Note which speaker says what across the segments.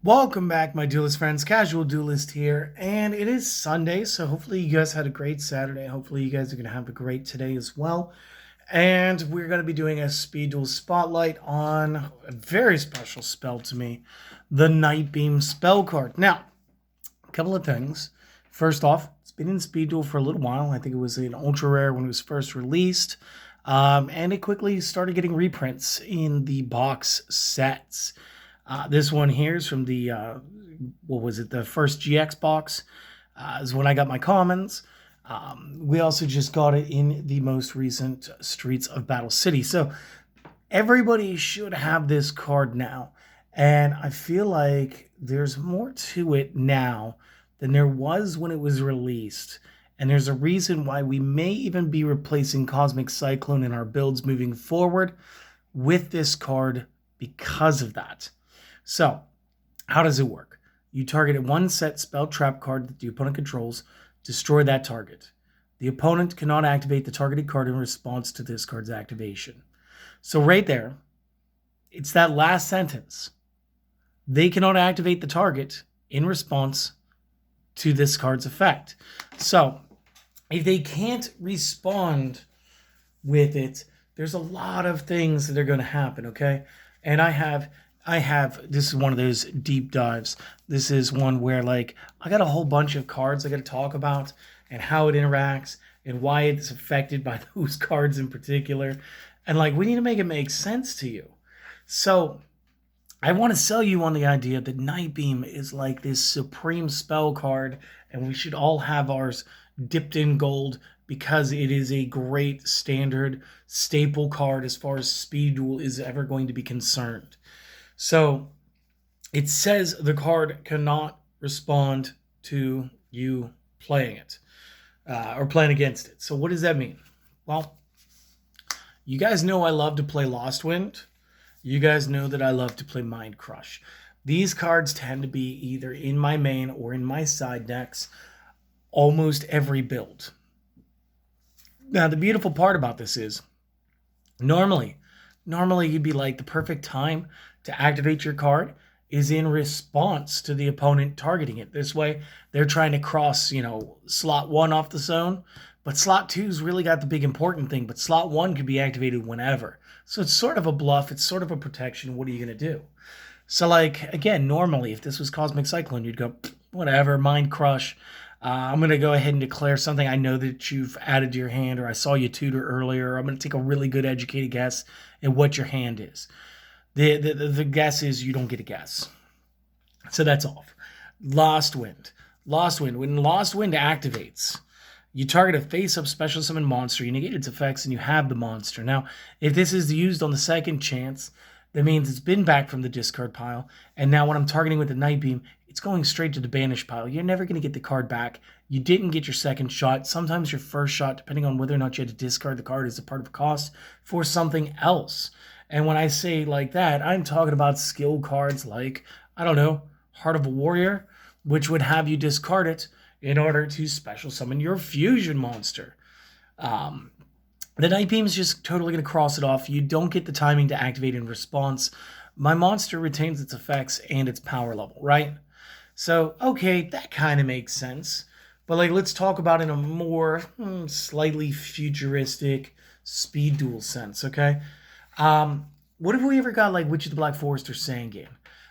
Speaker 1: Welcome back, my duelist friends. Casual Duelist here, and it is Sunday, so hopefully you guys had a great Saturday. Hopefully you guys are going to have a great today as well. And we're going to be doing a speed duel spotlight on a very special spell to me, the Night Beam spell card. Now, a couple of things. First off, it's been in speed duel for a little while. I think it was an ultra rare when it was first released. And it quickly started getting reprints in the box sets. This one here is from the, what was it, the first GX box is when I got my commons. We also just got it in the most recent Streets of Battle City. So everybody should have this card now. And I feel like there's more to it now than there was when it was released. And there's a reason why we may even be replacing Cosmic Cyclone in our builds moving forward with this card because of that. So, how does it work? You target a one set spell trap card that the opponent controls, destroy that target. The opponent cannot activate the targeted card in response to this card's activation. So right there, it's that last sentence. They cannot activate the target in response to this card's effect. So, if they can't respond with it, there's a lot of things that are going to happen, okay? And I have, this is one of those deep dives. This is one where, like, I got a whole bunch of cards I got to talk about and how it interacts and why it's affected by those cards in particular. And, like, we need to make it make sense to you. So, I want to sell you on the idea that Night Beam is like this supreme spell card, and we should all have ours dipped in gold because it is a great standard staple card as far as speed duel is ever going to be concerned. So it says the card cannot respond to you playing it or playing against it. So what does that mean? Well, you guys know I love to play Lost Wind. You guys know that I love to play Mind Crush. These cards tend to be either in my main or in my side decks almost every build. Now, the beautiful part about this is normally you'd be like the perfect time to activate your card is in response to the opponent targeting it. This way, they're trying to cross, slot 1 off the zone, but slot 2's really got the big important thing, but slot 1 can be activated whenever. So it's sort of a bluff, it's sort of a protection. What are you going to do? So, like, again, normally, if this was Cosmic Cyclone, you'd go, whatever, Mind Crush. I'm going to go ahead and declare something I know that you've added to your hand, or I saw you tutor earlier. I'm going to take a really good educated guess at what your hand is. The guess is you don't get a guess. So that's off. Lost Wind. When Lost Wind activates, you target a face-up special summon monster, you negate its effects, and you have the monster. Now, if this is used on the second chance, that means it's been back from the discard pile, and now when I'm targeting with the Night Beam, it's going straight to the banish pile. You're never going to get the card back. You didn't get your second shot. Sometimes your first shot, depending on whether or not you had to discard the card, is a part of a cost for something else. And when I say like that, I'm talking about skill cards like, I don't know, Heart of a Warrior, which would have you discard it in order to special summon your fusion monster. The Night Beam is just totally going to cross it off. You don't get the timing to activate in response. My monster retains its effects and its power level, right? So, okay, that kind of makes sense. But, like, let's talk about it in a more slightly futuristic speed duel sense, okay? What if we ever got, like, Witch of the Black Forest or Sangame?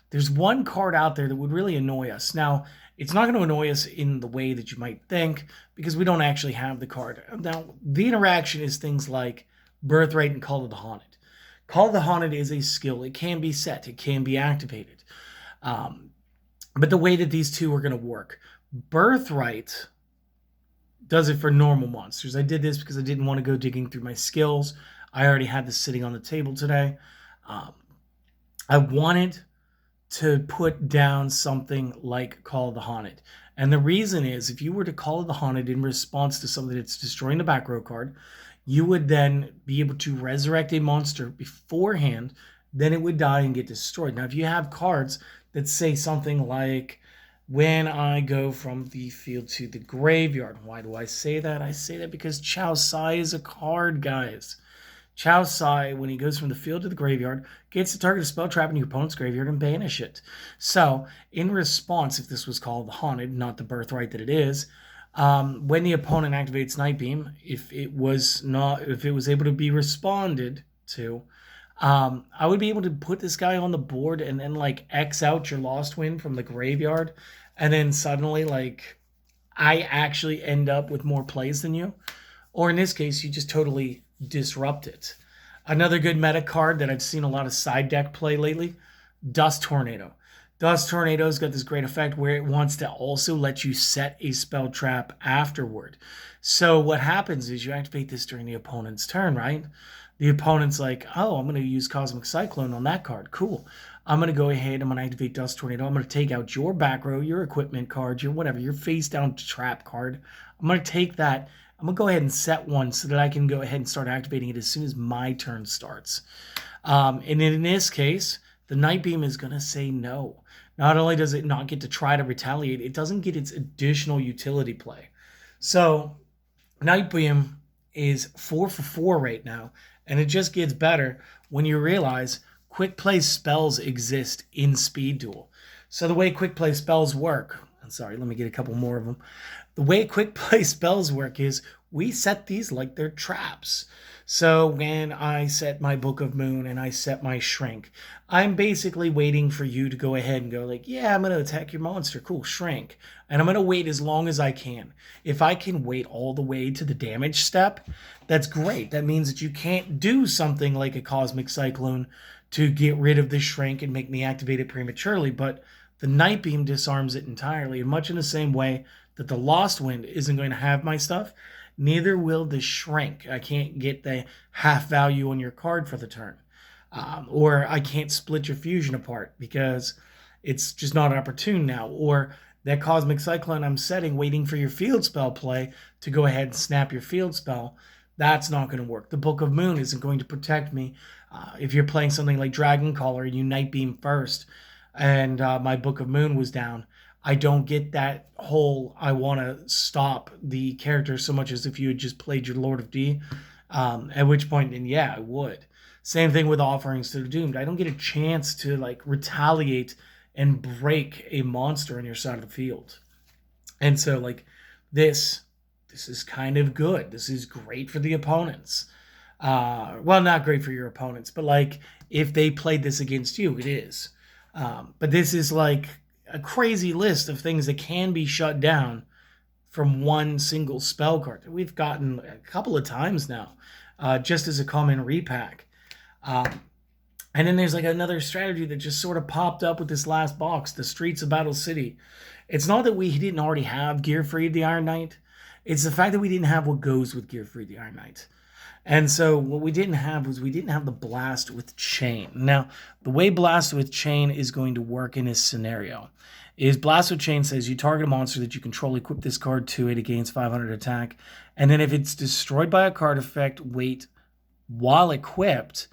Speaker 1: There's one card out there that would really annoy us. Now, it's not going to annoy us in the way that you might think because we don't actually have the card. Now, the interaction is things like Birthright and Call of the Haunted. Call of the Haunted is a skill. It can be set. It can be activated. But the way that these two are going to work, Birthright does it for normal monsters. I did this because I didn't want to go digging through my skills. I already had this sitting on the table today. I wanted to put down something like Call of the Haunted. And the reason is, if you were to Call of the Haunted in response to something that's destroying the back row card, you would then be able to resurrect a monster beforehand, then it would die and get destroyed. Now, if you have cards that say something like, when I go from the field to the graveyard, why do I say that? I say that because Chow Sai is a card, guys. Chow Sai, when he goes from the field to the graveyard, gets to target a spell trap in your opponent's graveyard and banish it. So, in response, if this was called the Haunted, not the Birthright that it is, when the opponent activates Night Beam, if it was able to be responded to, I would be able to put this guy on the board and then like X out your Lost Wind from the graveyard, and then suddenly like I actually end up with more plays than you. Or in this case, you just totally disrupt it. Another good meta card that I've seen a lot of side deck play lately, Dust Tornado. Dust Tornado's got this great effect where it wants to also let you set a spell trap afterward. So what happens is you activate this during the opponent's turn, right? The opponent's like, oh, I'm going to use Cosmic Cyclone on that card. Cool. I'm going to go ahead. I'm going to activate Dust Tornado. I'm going to take out your back row, your equipment card, your whatever, your face down trap card. I'm going to take that. I'm going to go ahead and set one so that I can go ahead and start activating it as soon as my turn starts. And in this case, the Night Beam is going to say no. Not only does it not get to try to retaliate, it doesn't get its additional utility play. So Night Beam is 4 for 4 right now, and it just gets better when you realize quick play spells exist in Speed Duel. So the way quick play spells work, I'm sorry, let me get a couple more of them. The way quick play spells work is we set these like they're traps. So when I set my Book of Moon and I set my Shrink, I'm basically waiting for you to go ahead and go like, yeah, I'm going to attack your monster. Cool, Shrink. And I'm going to wait as long as I can. If I can wait all the way to the damage step, that's great. That means that you can't do something like a Cosmic Cyclone to get rid of the Shrink and make me activate it prematurely. But the Night Beam disarms it entirely, much in the same way that the Lost Wind isn't going to have my stuff. Neither will the Shrink. I can't get the half value on your card for the turn. Or I can't split your fusion apart because it's just not opportune now. Or that Cosmic Cyclone I'm setting, waiting for your field spell play to go ahead and snap your field spell, that's not going to work. The Book of Moon isn't going to protect me. If you're playing something like Dragon Caller and you Night Beam first, and my Book of Moon was down, I don't get that whole I want to stop the character so much as if you had just played your Lord of D, at which point, then yeah, I would. Same thing with Offerings to the Doomed. I don't get a chance to like retaliate and break a monster on your side of the field. And so like this is kind of good. This is great for the opponents. Well, not great for your opponents, but like if they played this against you, it is. But this is like a crazy list of things that can be shut down from one single spell card. We've gotten a couple of times now, just as a common repack. And then there's like another strategy that just sort of popped up with this last box, the Streets of Battle City. It's not that we didn't already have Gear Freed the Iron Knight. It's the fact that we didn't have what goes with Gear Freed the Iron Knight. And so what we didn't have was we didn't have the Blast with Chain. Now, the way Blast with Chain is going to work in this scenario is Blast with Chain says you target a monster that you control, equip this card to it, it gains 500 attack, and then if it's destroyed by a card effect, wait while equipped,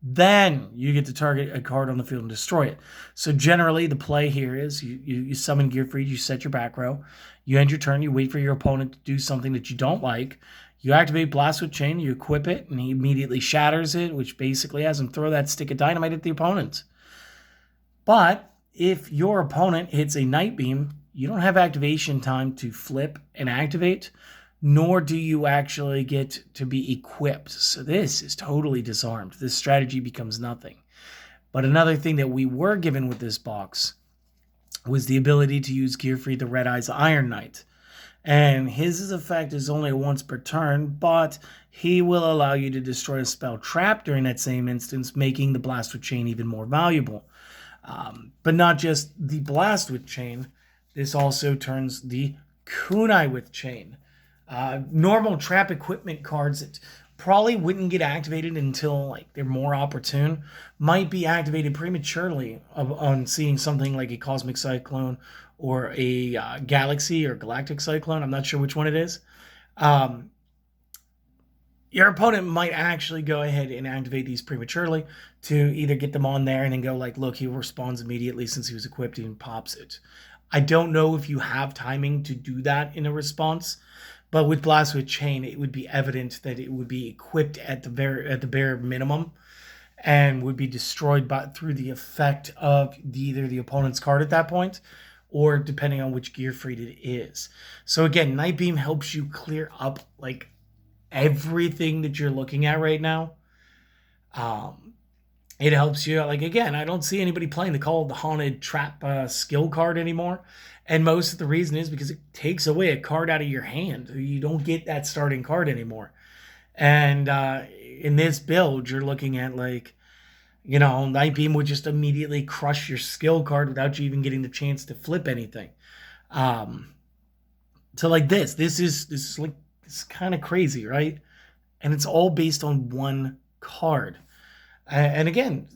Speaker 1: then you get to target a card on the field and destroy it. So generally, the play here is you summon Gear Freed, you set your back row, you end your turn, you wait for your opponent to do something that you don't like, you activate Blast with Chain, you equip it, and he immediately shatters it, which basically has him throw that stick of dynamite at the opponent. But if your opponent hits a Night Beam, you don't have activation time to flip and activate, nor do you actually get to be equipped. So this is totally disarmed. This strategy becomes nothing. But another thing that we were given with this box was the ability to use Gear Freed the Red Eyes Iron Knight. And his effect is only once per turn, but he will allow you to destroy a spell trap during that same instance, making the Blast with Chain even more valuable. But not just the Blast with Chain, this also turns the Kunai with Chain. Normal trap equipment cards that probably wouldn't get activated until like they're more opportune might be activated prematurely on seeing something like a Cosmic Cyclone or a Galaxy or Galactic Cyclone. I'm not sure which one it is. Your opponent might actually go ahead and activate these prematurely to either get them on there and then go like, look, he responds immediately since he was equipped and pops it. I don't know if you have timing to do that in a response, But with Blast with Chain, it would be evident that it would be equipped at the bare minimum, and would be destroyed through the effect of either the opponent's card at that point, or depending on which gear freed it is. So again, Night Beam helps you clear up like everything that you're looking at right now. It helps you, like, again, I don't see anybody playing the Call of the Haunted Trap skill card anymore. And most of the reason is because it takes away a card out of your hand. You don't get that starting card anymore. And in this build, you're looking at, like, you know, Night Beam would just immediately crush your skill card without you even getting the chance to flip anything. So like this is like, it's kind of crazy, right? And it's all based on one card. And again,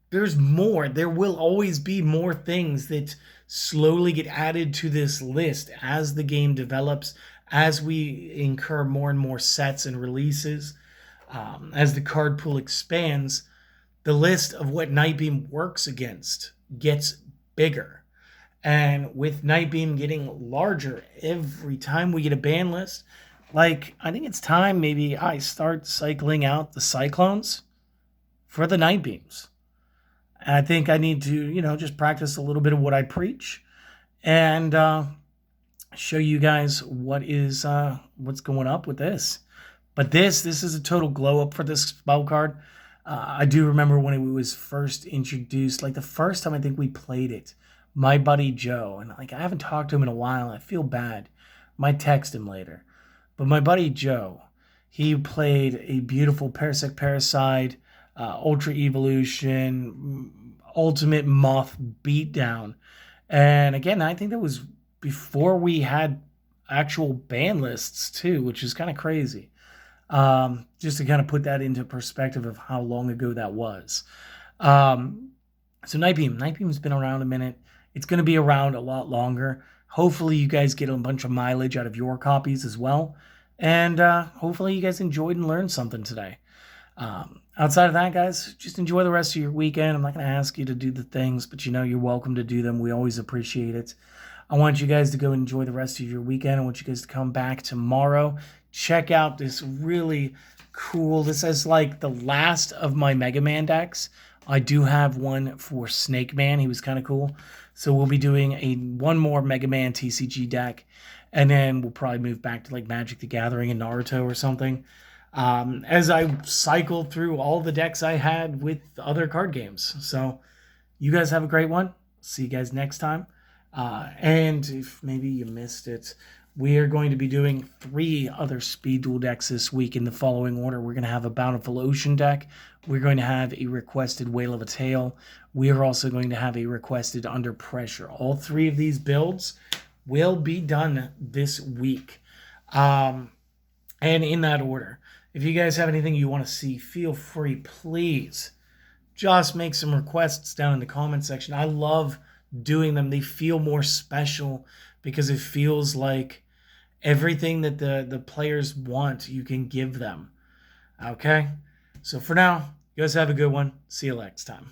Speaker 1: there's more. There will always be more things that slowly get added to this list as the game develops, as we incur more and more sets and releases, as the card pool expands. The list of what Night Beam works against gets bigger. And with Night Beam getting larger every time we get a ban list, like, I think it's time maybe I start cycling out the Cyclones for the Night Beams. And I think I need to, you know, just practice a little bit of what I preach, and show you guys what's going up with this. But this is a total glow up for this spell card. I do remember when it was first introduced, like the first time I think we played it, my buddy Joe, and like I haven't talked to him in a while. I feel bad. Might text him later. But my buddy Joe, he played a beautiful Parasect Parasite, Ultra Evolution, Ultimate Moth Beatdown. And again, I think that was before we had actual ban lists too, which is kind of crazy. Just to kind of put that into perspective of how long ago that was. So Night Beam's been around a minute. It's going to be around a lot longer. Hopefully you guys get a bunch of mileage out of your copies as well. And hopefully you guys enjoyed and learned something today. Outside of that, guys, just enjoy the rest of your weekend. I'm not going to ask you to do the things, but you know you're welcome to do them. We always appreciate it. I want you guys to go enjoy the rest of your weekend. I want you guys to come back tomorrow. Check out this really cool, this is like the last of my Mega Man decks. I do have one for Snake Man. He was kind of cool. So we'll be doing one more Mega Man TCG deck, and then we'll probably move back to like Magic the Gathering and Naruto or something. As I cycle through all the decks I had with other card games. So you guys have a great one. See you guys next time. And if maybe you missed it, we are going to be doing 3 other Speed Duel decks this week in the following order. We're going to have a Bountiful Ocean deck. We're going to have a requested Whale of a Tale. We are also going to have a requested Under Pressure. All 3 of these builds will be done this week. And in that order. If you guys have anything you want to see, feel free, please, just make some requests down in the comment section. I love doing them. They feel more special because it feels like everything that the players want, you can give them. Okay? So for now, you guys have a good one. See you next time.